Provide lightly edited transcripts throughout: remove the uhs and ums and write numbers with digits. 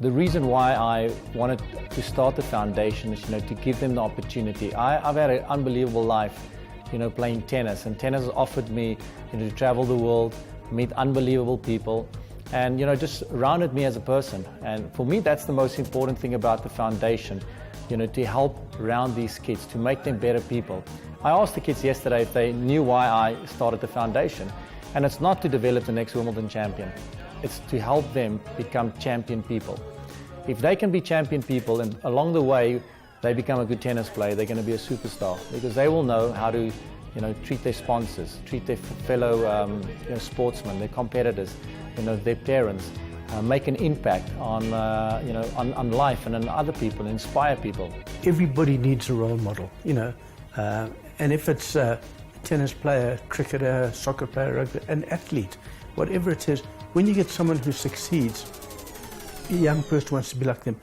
The reason why I wanted to start the foundation is, to give them the opportunity. I've had an unbelievable life, playing tennis, and tennis has offered me, to travel the world, meet unbelievable people, and, just rounded me as a person. And for me, that's the most important thing about the foundation, to help round these kids, to make them better people. I asked the kids yesterday if they knew why I started the foundation, and it's not to develop the next Wimbledon champion. It's to help them become champion people. If they can be champion people and along the way they become a good tennis player, they're going to be a superstar, because they will know how to treat their sponsors, treat their fellow sportsmen, their competitors, their parents, make an impact on, on life and on other people, inspire people. Everybody needs a role model, and if it's a tennis player, cricketer, soccer player, rugby, an athlete, whatever it is, when you get someone who succeeds, a young person wants to be like them.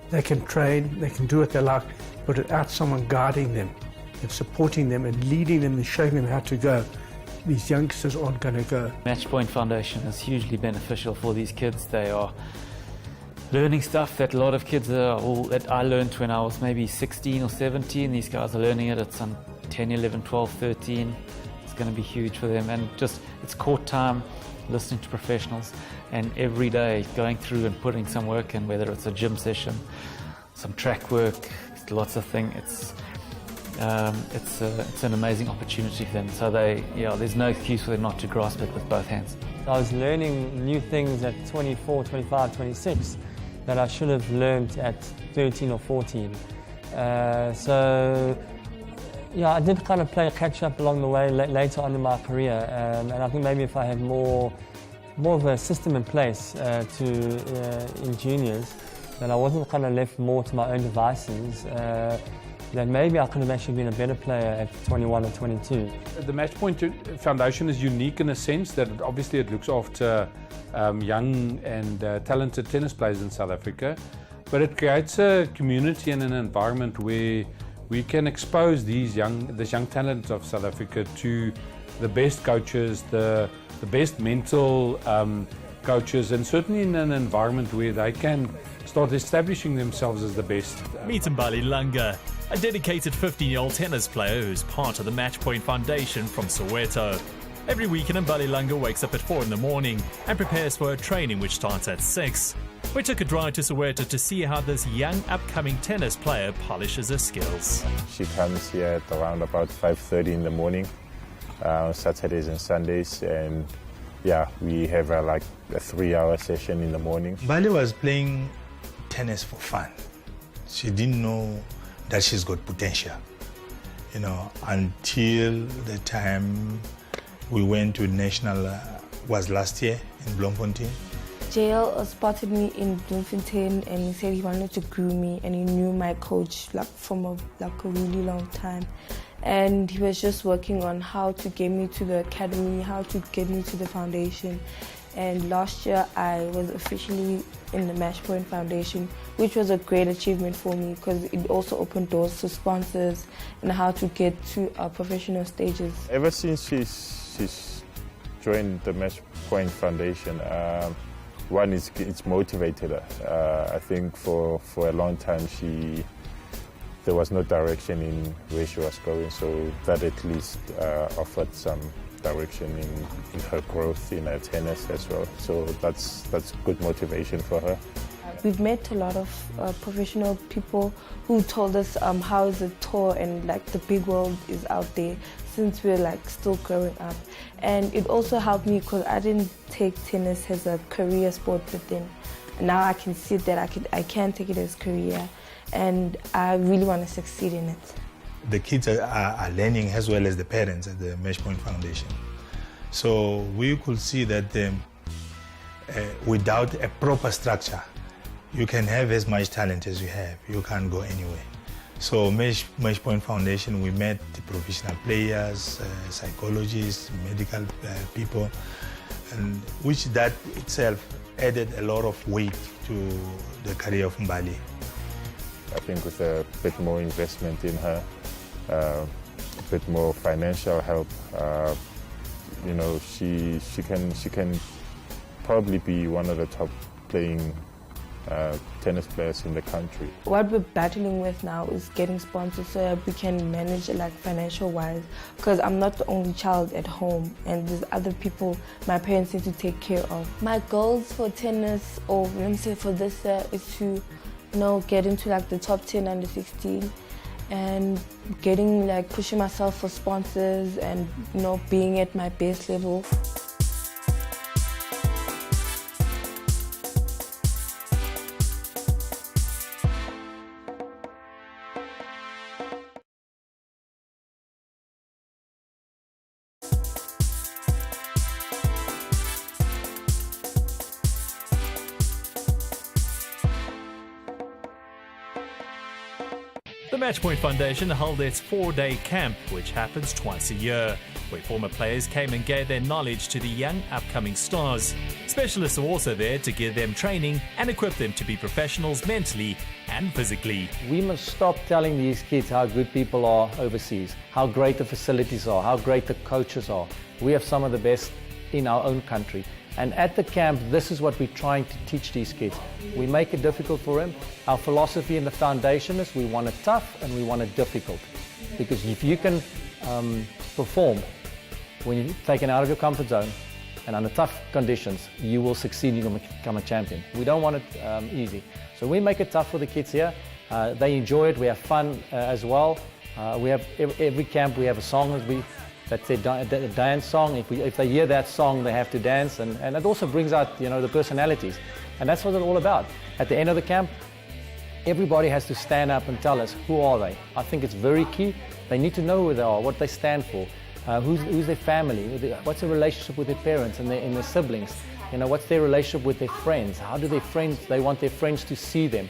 They can train, they can do what they like, but without someone guiding them and supporting them and leading them and showing them how to go, these youngsters aren't going to go. Matchpoint Foundation is hugely beneficial for these kids. They are learning stuff that a lot of kids that I learned when I was maybe 16 or 17. These guys are learning it at some 10, 11, 12, 13. It's going to be huge for them, and just it's court time, listening to professionals, and every day going through and putting some work in, whether it's a gym session, some track work, lots of things. It's an amazing opportunity for them. So there's no excuse for them not to grasp it with both hands. I was learning new things at 24, 25, 26 that I should have learned at 13 or 14. I did kind of play catch up along the way later on in my career, and I think maybe if I had more of a system in place in juniors, that I wasn't kind of left more to my own devices, then maybe I could have actually been a better player at 21 or 22. The Matchpoint Foundation is unique in a sense that obviously it looks after young and talented tennis players in South Africa, but it creates a community and an environment where we can expose this young talent of South Africa to the best coaches, the best mental coaches, and certainly in an environment where they can start establishing themselves as the best. Meet Mbali Langa, a dedicated 15-year-old tennis player who's part of the Matchpoint Foundation from Soweto. Every weekend, Mbali Langa wakes up at 4 in the morning and prepares for her training, which starts at 6. We took a drive to Soweto to see how this young upcoming tennis player polishes her skills. She comes here at around about 5:30 in the morning, on Saturdays and Sundays, and we have like a 3-hour session in the morning. Mbali was playing tennis for fun. She didn't know that she's got potential, until the time we went to national, was last year in Bloemfontein. JL spotted me in Bloemfontein and he said he wanted to groom me, and he knew my coach from a really long time. And he was just working on how to get me to the academy, how to get me to the foundation. And last year I was officially in the Matchpoint Foundation, which was a great achievement for me because it also opened doors to sponsors and how to get to professional stages. Ever since she's joined the Matchpoint Foundation, one is it's motivated her. I think for a long time there was no direction in where she was going, so that at least offered some direction in her growth in her tennis as well. So that's good motivation for her. We've met a lot of professional people who told us how the tour and the big world is out there since we're still growing up. And it also helped me because I didn't take tennis as a career sport, but then now I can see that I can take it as a career, and I really want to succeed in it. The kids are learning as well as the parents at the Matchpoint Foundation. So we could see that without a proper structure, you can have as much talent as you have. You can't go anywhere. So Matchpoint Foundation, we met the professional players, psychologists, medical people, and which that itself added a lot of weight to the career of Mbali. I think with a bit more investment in her, a bit more financial help, she can probably be one of the top playing tennis players in the country. What we're battling with now is getting sponsors so that we can manage like financial wise, because I'm not the only child at home and there's other people my parents need to take care of. My goals for tennis, or let me say for this year, is to get into like the top 10 under 16 and pushing myself for sponsors and being at my best level. The Matchpoint Foundation held its 4-day camp, which happens twice a year, where former players came and gave their knowledge to the young upcoming stars. Specialists are also there to give them training and equip them to be professionals mentally and physically. We must stop telling these kids how good people are overseas, how great the facilities are, how great the coaches are. We have some of the best in our own country. And at the camp, this is what we're trying to teach these kids. We make it difficult for them. Our philosophy in the foundation is we want it tough and we want it difficult. Because if you can perform when you're taken out of your comfort zone and under tough conditions, you will succeed, you will become a champion. We don't want it easy. So we make it tough for the kids here. They enjoy it, we have fun as well. We have every camp, we have a song that's a dance song. If they hear that song, they have to dance, and it also brings out the personalities, and that's what it's all about. At the end of the camp, everybody has to stand up and tell us who are they. I think it's very key. They need to know who they are, what they stand for, who's their family, what's their relationship with their parents and their siblings. What's their relationship with their friends? How do they want their friends to see them?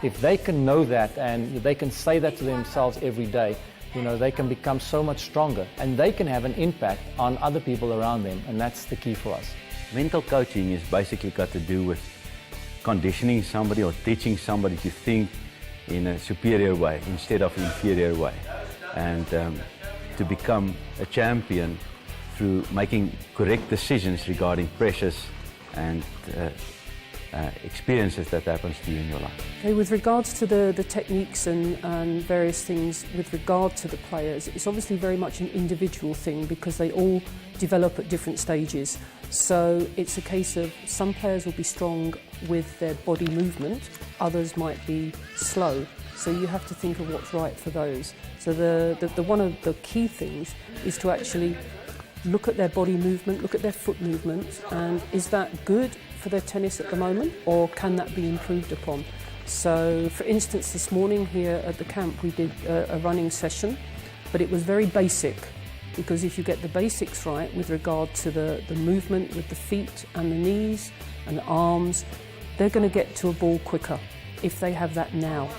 If they can know that and they can say that to themselves every day, they can become so much stronger and they can have an impact on other people around them, and that's the key for us. Mental coaching is basically got to do with conditioning somebody or teaching somebody to think in a superior way instead of inferior way, and to become a champion through making correct decisions regarding pressures and experiences that happens to you in your life. Okay, with regards to the techniques and various things with regard to the players, it's obviously very much an individual thing because they all develop at different stages. So it's a case of some players will be strong with their body movement, others might be slow. So you have to think of what's right for those. So the one of the key things is to actually look at their body movement, look at their foot movement, and is that good for their tennis at the moment, or can that be improved upon? So, for instance, this morning here at the camp we did a running session, but it was very basic, because if you get the basics right with regard to the movement with the feet and the knees and the arms, they're going to get to a ball quicker if they have that now.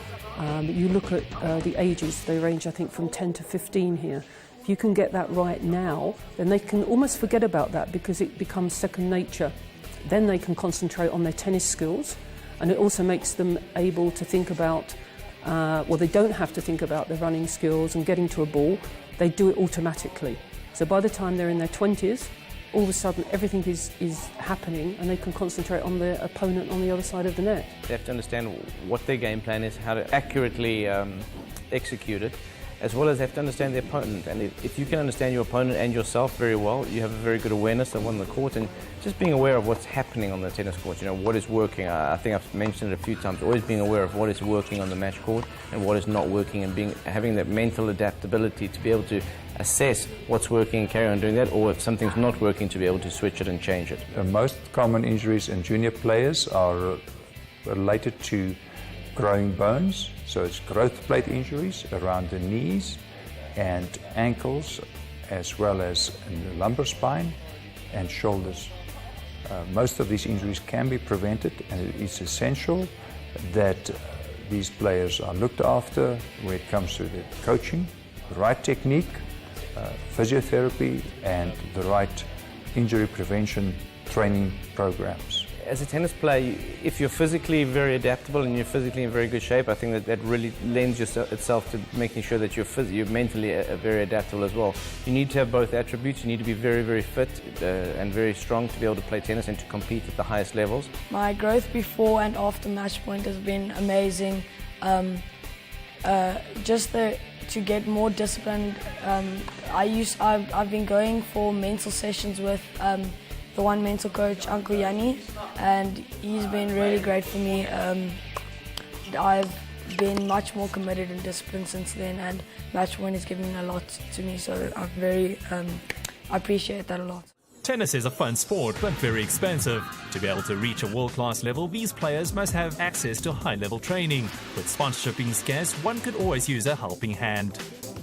You look at the ages, they range I think from 10 to 15 here. If you can get that right now, then they can almost forget about that because it becomes second nature. Then they can concentrate on their tennis skills, and it also makes them able to think about, they don't have to think about their running skills and getting to a ball, they do it automatically. So by the time they're in their 20s, all of a sudden everything is happening and they can concentrate on their opponent on the other side of the net. They have to understand what their game plan is, how to accurately execute it, as well as they have to understand their opponent. And if you can understand your opponent and yourself very well, you have a very good awareness of one on the court, and just being aware of what's happening on the tennis court, what is working. I think I've mentioned it a few times, always being aware of what is working on the match court and what is not working, and having that mental adaptability to be able to assess what's working and carry on doing that, or if something's not working, to be able to switch it and change it. The most common injuries in junior players are related to growing bones, so it's growth plate injuries around the knees and ankles, as well as in the lumbar spine and shoulders. Most of these injuries can be prevented, and it is essential that these players are looked after when it comes to the coaching, the right technique, physiotherapy, and the right injury prevention training programs. as a tennis player, if you're physically very adaptable and you're physically in very good shape, I think that really lends itself to making sure that you're mentally very adaptable as well. You need to have both attributes. You need to be very, very fit and very strong to be able to play tennis and to compete at the highest levels. My growth before and after Matchpoint has been amazing. To get more disciplined, I've been going for mental sessions with the one mental coach, Uncle Yanni, and he's been really great for me. I've been much more committed and disciplined since then, and Matchpoint has given a lot to me, so I appreciate that a lot. Tennis is a fun sport, but very expensive. To be able to reach a world-class level, these players must have access to high-level training. With sponsorship being scarce, one could always use a helping hand.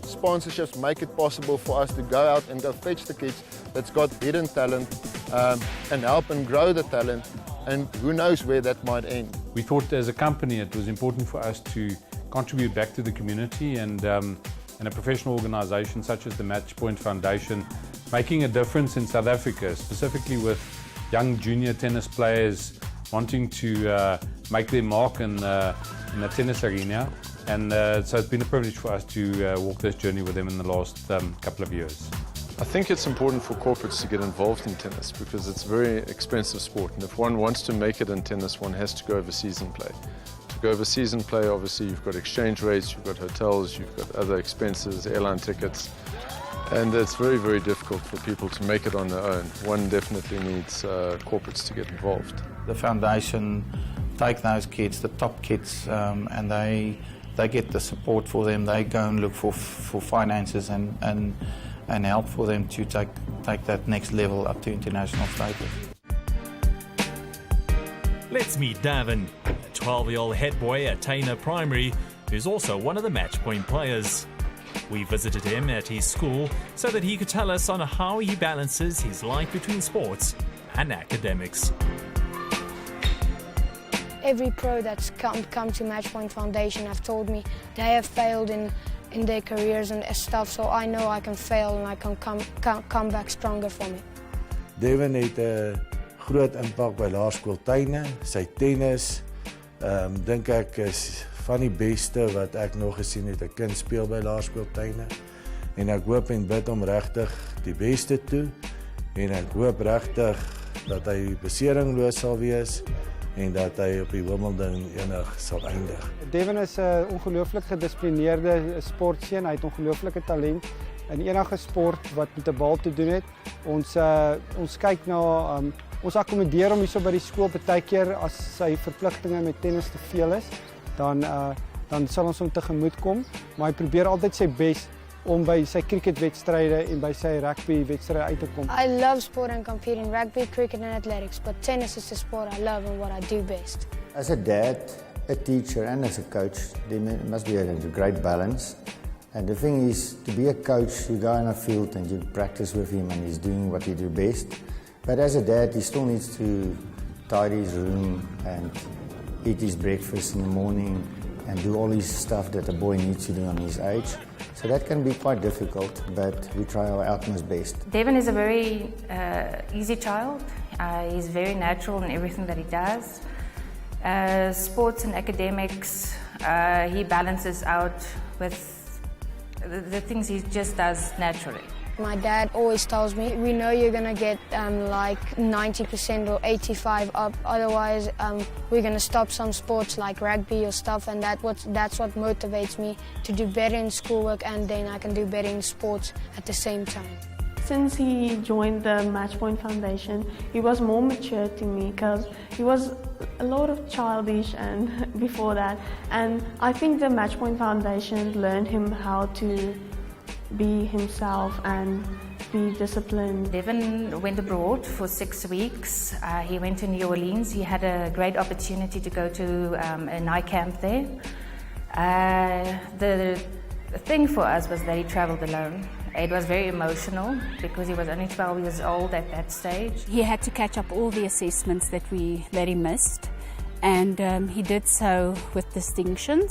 Sponsorships make it possible for us to go out and go fetch the kids that's got hidden talent and help and grow the talent, and who knows where that might end. We thought as a company it was important for us to contribute back to the community, and a professional organisation such as the Matchpoint Foundation making a difference in South Africa, specifically with young junior tennis players wanting to make their mark in the tennis arena. And so it's been a privilege for us to walk this journey with them in the last couple of years. I think it's important for corporates to get involved in tennis because it's a very expensive sport, and if one wants to make it in tennis, one has to go overseas and play. To go overseas and play, obviously you've got exchange rates, you've got hotels, you've got other expenses, airline tickets, and it's very, very difficult for people to make it on their own. One definitely needs corporates to get involved. The foundation take those kids, the top kids, and they get the support for them. They go and look for finances and help for them to take that next level up to international status. Let's meet Davin, a 12-year-old head boy at Taina Primary, who's also one of the Matchpoint players. We visited him at his school so that he could tell us on how he balances his life between sports and academics. Every pro that's come to Matchpoint Foundation have told me they have failed in their careers and stuff, so I know I can fail and I can come back stronger from it. Devin het 'n groot impak by Laerskool Taina. Sy tennis, dink ek is van die beste wat ek nog gesien het 'n kind speel by Laerskool Taina. En ek hoop en bid hom regtig die beste toe en ek hoop regtig dat hy beseringloos sal wees en dat hy op die Wimbledon enig sal eindig. Devin is 'n ongelooflik gedissiplineerde sportseun. Hy het ongelooflike talent in enige sport wat met 'n bal te doen het. Ons kyk na ons akkommodeer hom hierso by die skool partykeer as sy verpligtinge met tennis te veel is, dan sal ons hom tegemoet kom, maar hy probeer altyd sy bes om by sy cricketwedstryde en by sy rugbywedstryde uit te kom. I love sport and compete in rugby, cricket and athletics, but tennis is the sport I love and what I do best. As a dad, a teacher and as a coach, there must be a great balance. And the thing is, to be a coach, you go in a field and you practice with him and he's doing what he do best. But as a dad, he still needs to tidy his room and eat his breakfast in the morning and do all his stuff that a boy needs to do on his age. So that can be quite difficult, but we try our utmost best. Devin is a very easy child. He's very natural in everything that he does. Sports and academics, he balances out with the things he just does naturally. My dad always tells me, we know you're going to get like 90% or 85 up, otherwise we're going to stop some sports like rugby or stuff, and that's what motivates me to do better in schoolwork, and then I can do better in sports at the same time. Since he joined the Matchpoint Foundation, he was more mature to me because he was a lot of childish and before that, and I think the Matchpoint Foundation learned him how to be himself and be disciplined. Devin went abroad for 6 weeks. He went to New Orleans. He had a great opportunity to go to a night camp there. The thing for us was that he traveled alone. It was very emotional because he was only 12 years old at that stage. He had to catch up all the assessments that he missed, and he did so with distinction.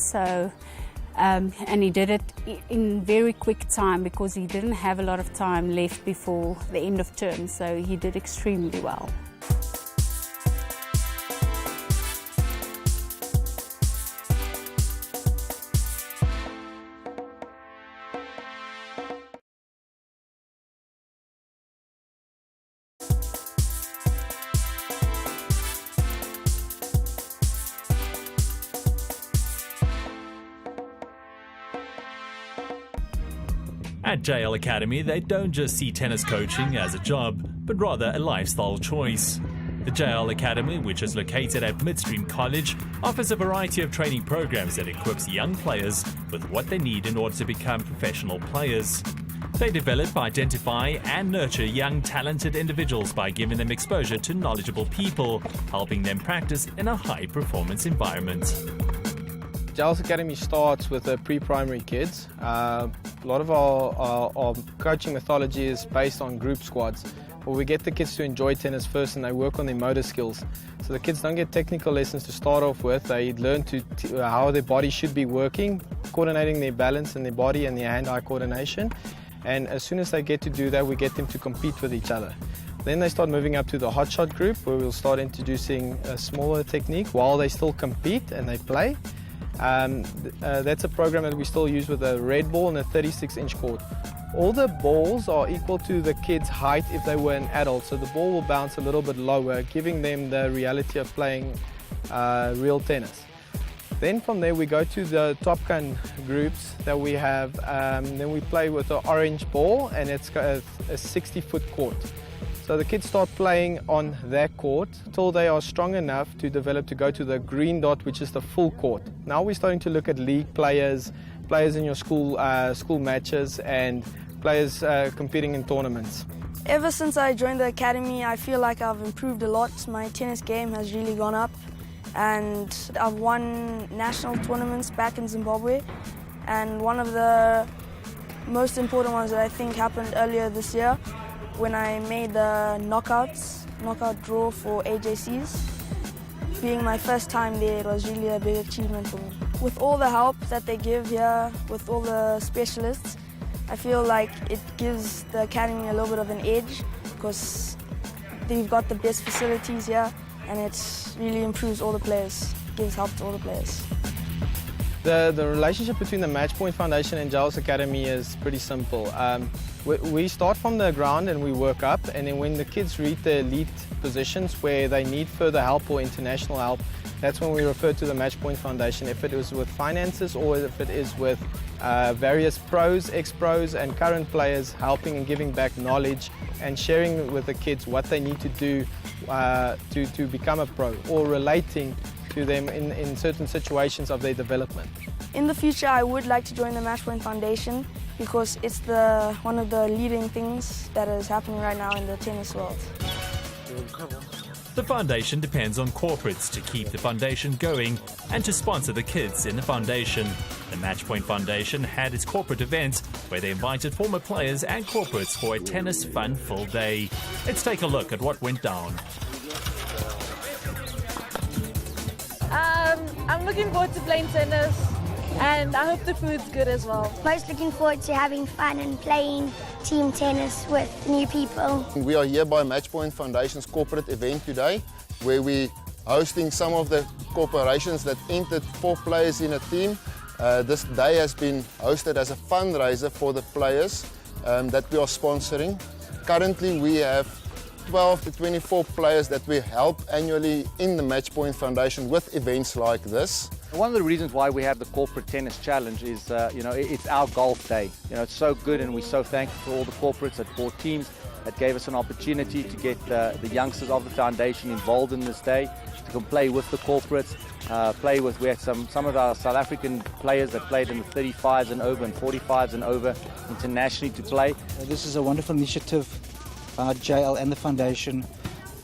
And he did it in very quick time because he didn't have a lot of time left before the end of term, so he did extremely well. At JL Academy, they don't just see tennis coaching as a job, but rather a lifestyle choice. The JL Academy, which is located at Midstream College, offers a variety of training programs that equips young players with what they need in order to become professional players. They develop, identify and nurture young talented individuals by giving them exposure to knowledgeable people, helping them practice in a high-performance environment. JL's Academy starts with the pre-primary kids. A lot of our coaching methodology is based on group squads, where we get the kids to enjoy tennis first and they work on their motor skills. So the kids don't get technical lessons to start off with, they learn how their body should be working, coordinating their balance in their body and their hand-eye coordination. And as soon as they get to do that, we get them to compete with each other. Then they start moving up to the hot shot group, where we'll start introducing a smaller technique while they still compete and they play. That's a program that we still use with a red ball and a 36-inch court. All the balls are equal to the kid's height if they were an adult, so the ball will bounce a little bit lower, giving them the reality of playing real tennis. Then from there we go to the Top Gun groups that we have. Then we play with an orange ball, and it's got a 60-foot court. So the kids start playing on that court till they are strong enough to develop to go to the green dot, which is the full court. Now we're starting to look at league players, players in your school matches, and players competing in tournaments. Ever since I joined the academy, I feel like I've improved a lot. My tennis game has really gone up, and I've won national tournaments back in Zimbabwe. And one of the most important ones that I think happened earlier this year, when I made the knockout draw for AJCs. Being my first time there, it was really a big achievement for me. With all the help that they give here, with all the specialists, I feel like it gives the academy a little bit of an edge, because they've got the best facilities here, and it really improves all the players, gives help to all the players. The relationship between the Matchpoint Foundation and JL's Academy is pretty simple. We start from the ground and we work up, and then when the kids reach the elite positions where they need further help or international help, that's when we refer to the Matchpoint Foundation, if it is with finances or if it is with various pros, ex-pros and current players helping and giving back knowledge and sharing with the kids what they need to do to become a pro, or relating to them in certain situations of their development. In the future, I would like to join the Matchpoint Foundation, because it's one of the leading things that is happening right now in the tennis world. The foundation depends on corporates to keep the foundation going and to sponsor the kids in the foundation. The Matchpoint Foundation had its corporate event where they invited former players and corporates for a tennis fun-filled day. Let's take a look at what went down. I'm looking forward to playing tennis, and I hope the food's good as well. Most looking forward to having fun and playing team tennis with new people. We are here by Matchpoint Foundation's corporate event today, where we're hosting some of the corporations that entered 4 players in a team. This day has been hosted as a fundraiser for the players that we are sponsoring. Currently we have 12 to 24 players that we help annually in the Matchpoint Foundation with events like this. One of the reasons why we have the Corporate Tennis Challenge is, it's our golf day. It's so good, and we're so thankful for all the corporates that bought teams that gave us an opportunity to get the youngsters of the foundation involved in this day, to come play with the corporates, we had some of our South African players that played in the 35s and over and 45s and over internationally to play. This is a wonderful initiative by JL and the foundation.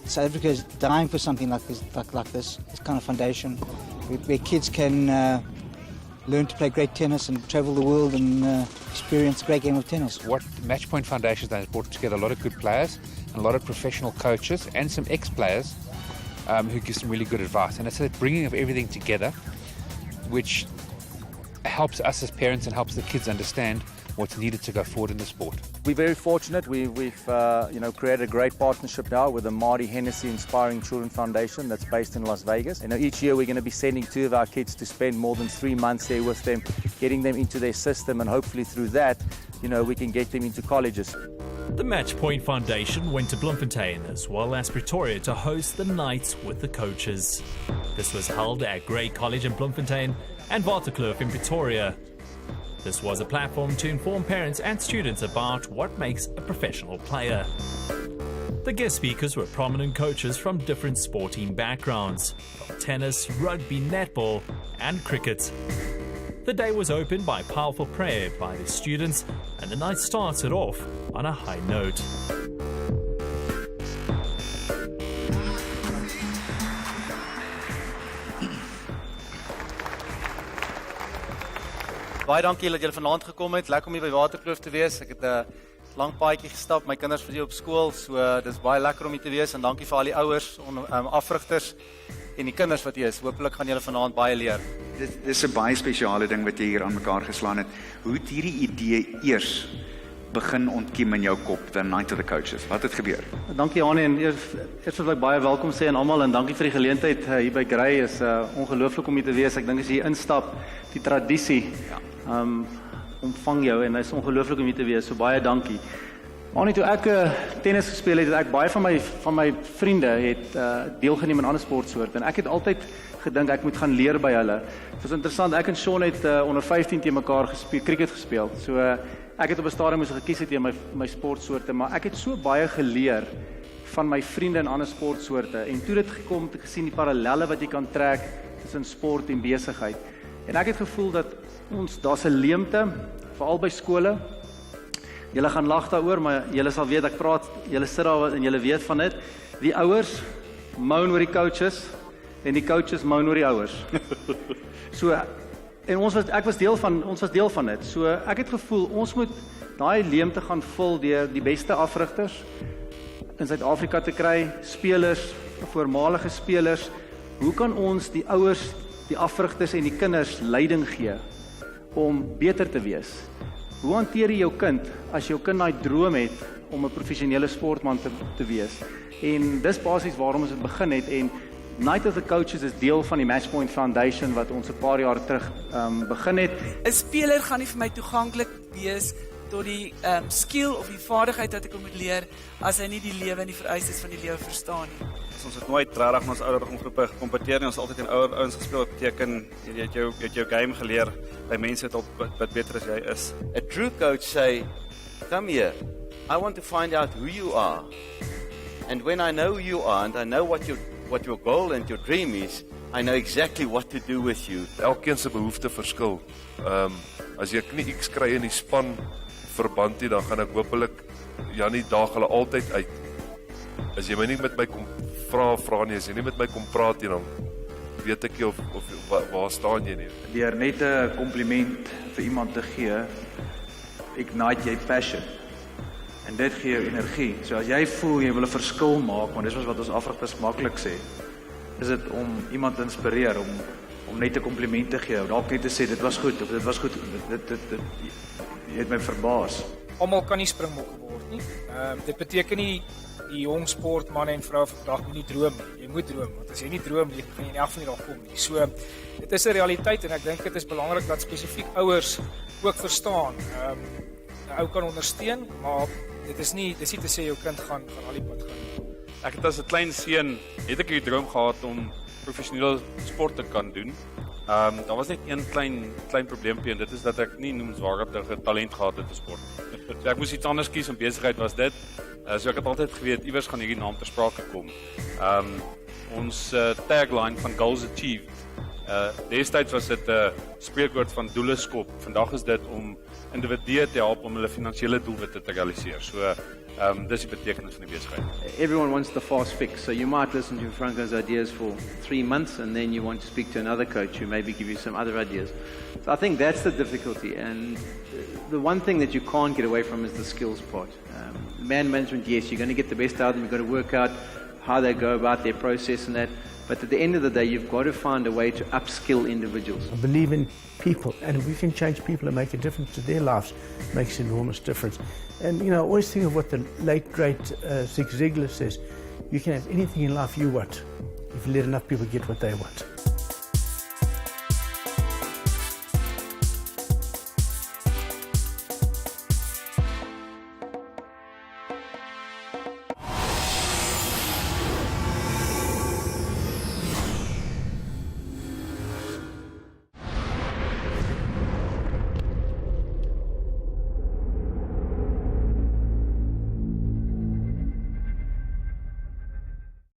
South Africa is dying for something like this kind of foundation, where kids can learn to play great tennis and travel the world and experience a great game of tennis. What Matchpoint Foundation has done is brought together a lot of good players, and a lot of professional coaches and some ex-players who give some really good advice. And it's a bringing of everything together, which helps us as parents and helps the kids understand what's needed to go forward in the sport. We're very fortunate. We've created a great partnership now with the Marty Hennessy Inspiring Children Foundation that's based in Las Vegas. Each year we're going to be sending 2 of our kids to spend more than 3 months there with them, getting them into their system, and hopefully through that, we can get them into colleges. The Matchpoint Foundation went to Bloemfontein as well as Pretoria to host the Nights with the Coaches. This was held at Grey College in Bloemfontein and Waterkloof in Pretoria. The This was a platform to inform parents and students about what makes a professional player. The guest speakers were prominent coaches from different sporting backgrounds, from tennis, rugby, netball, and cricket. The day was opened by powerful prayer by the students, and the night started off on a high note. Baie dankie dat julle vanaand gekom het. Lekker om hier by Waterkloof te wees. Ek het 'n lang paadjie gestap. My kinders was hier op skool, so dis baie lekker om hier te wees en dankie vir al die ouers, afrigters en die kinders wat hier is. Hoopelik gaan julle vanaand baie leer. Dit is 'n baie spesiale ding wat jy hier aan mekaar geslaan het. Hoe het hierdie idee eers begin ontkiem in jou kop, the night of the coaches? Wat het gebeur? Dankie Anne en eers wil ek baie welkom sê aan almal en dankie vir die geleentheid hier by Grey. Is ongelooflik om hier te wees. Ek dink as jy instap, die tradisie omvang jou en dit is ongelooflik om hier te wees. So baie dankie. Anne, toe ek tennis gespeel het, ek baie van my vriende het deelgeneem aan ander sportsoorte en ek het altyd gedink ek moet gaan leer by hulle. Dit was interessant, ek en Sean het onder 15 teen mekaar cricket gespeel. So ek het op 'n stadium moes gekies het teen my sportsoorte, maar ek het so baie geleer van my vriende in ander sportsoorte en toe dit gekom te gesien die parallelle wat jy kan trek tussen sport en besigheid. En ek het gevoel dat daar's 'n leemte veral by skole. Julle gaan lag daaroor, maar julle sal weet ek praat, julle sit daar en julle weet van dit. Die ouers moan oor die coaches en die coaches moan oor die ouers. So en ons was deel van dit. So ek het gevoel ons moet daai leemte gaan vul deur die beste afrigters in Suid-Afrika te kry, spelers, voormalige spelers. Hoe kan ons die ouers, die afrigters en die kinders leiding gee om beter te wees? Hoe hanteer jy jou kind as jou kind daai droom het om 'n professionele sportman te wees? En dis basies waarom ons dit begin het en Night of the Coaches is deel van die Matchpoint Foundation wat ons 'n paar jaar terug begin het. 'n Speler gaan nie vir my toeganklik wees tot die skill of die vaardigheid wat ek moet leer as hy nie die lewe en die vereistes van die lewe verstaan nie. Ons het nooit regtig met ons ouderdomgroepe gekompeteer nie. Ons het altyd in ouer ouens gespeel. Wat beteken jy het jou game geleer by mense wat beter as jy is. A true coach say, "Come here. I want to find out who you are. And when I know who you are and I know what your goal and your dream is, I know exactly what to do with you." Elkeen se behoefte verskil. As jy nie X kry in die span verband nie, dan gaan ek hopelik Janie daag hulle altyd uit. As jy my nie met my kom vra nie, as jy nie met my kom praat nie, dan weet ek nie of waar staan jy nie. Deur net 'n kompliment vir iemand te gee, ignite jy passion. En dit gee jou energie. So as jy voel jy wil 'n verskil maak, want dis wat ons afrigters maklik sê, is dit om iemand te inspireer om net 'n kompliment te gee, dalk net te sê dit was goed of dit was goed. Jy het my verbaas. Almal kan nie springbokke word nie. Dit beteken nie die jong sportmense en vroue vandag moet nie droom nie. Jy moet droom, want as jy nie droom nie, gaan jy in elk geval nie daar kom nie. So dit is 'n realiteit en ek dink dit is belangrik dat spesifiek ouers ook verstaan. 'n Ou kan ondersteun, maar dit is nie te sê jou kind gaan al die pad gaan. Ek het as 'n klein seun het ek die droom gehad om professionele sport te kan doen. Daar was net een klein probleempie en dit is dat ek nie noemenswaardige talent gehad het vir sport. So ek moes iets anders kies en besigheid was dit. So ek het altyd geweet iewers gaan hierdie naam ter sprake kom. Ons tagline van Goals Achieved. Destyds was dit 'n spreekwoord van doele skop. Vandag is dit om individue te help om hulle finansiële doelwitte te realiseer. So dis die betekenis van die besigheid. Everyone wants the fast fix, so you might listen to Franco's ideas for 3 months and then you want to speak to another coach who maybe give you some other ideas. So I think that's the difficulty, and the one thing that you can't get away from is the skills part. Man management, yes, you're going to get the best out of them, you've got to work out how they go about their process and that, but at the end of the day, you've got to find a way to upskill individuals. I believe in people, and if we can change people and make a difference to their lives, it makes an enormous difference. And, you know, I always think of what the late, great Zig Ziglar says, you can have anything in life you want, if you let enough people get what they want.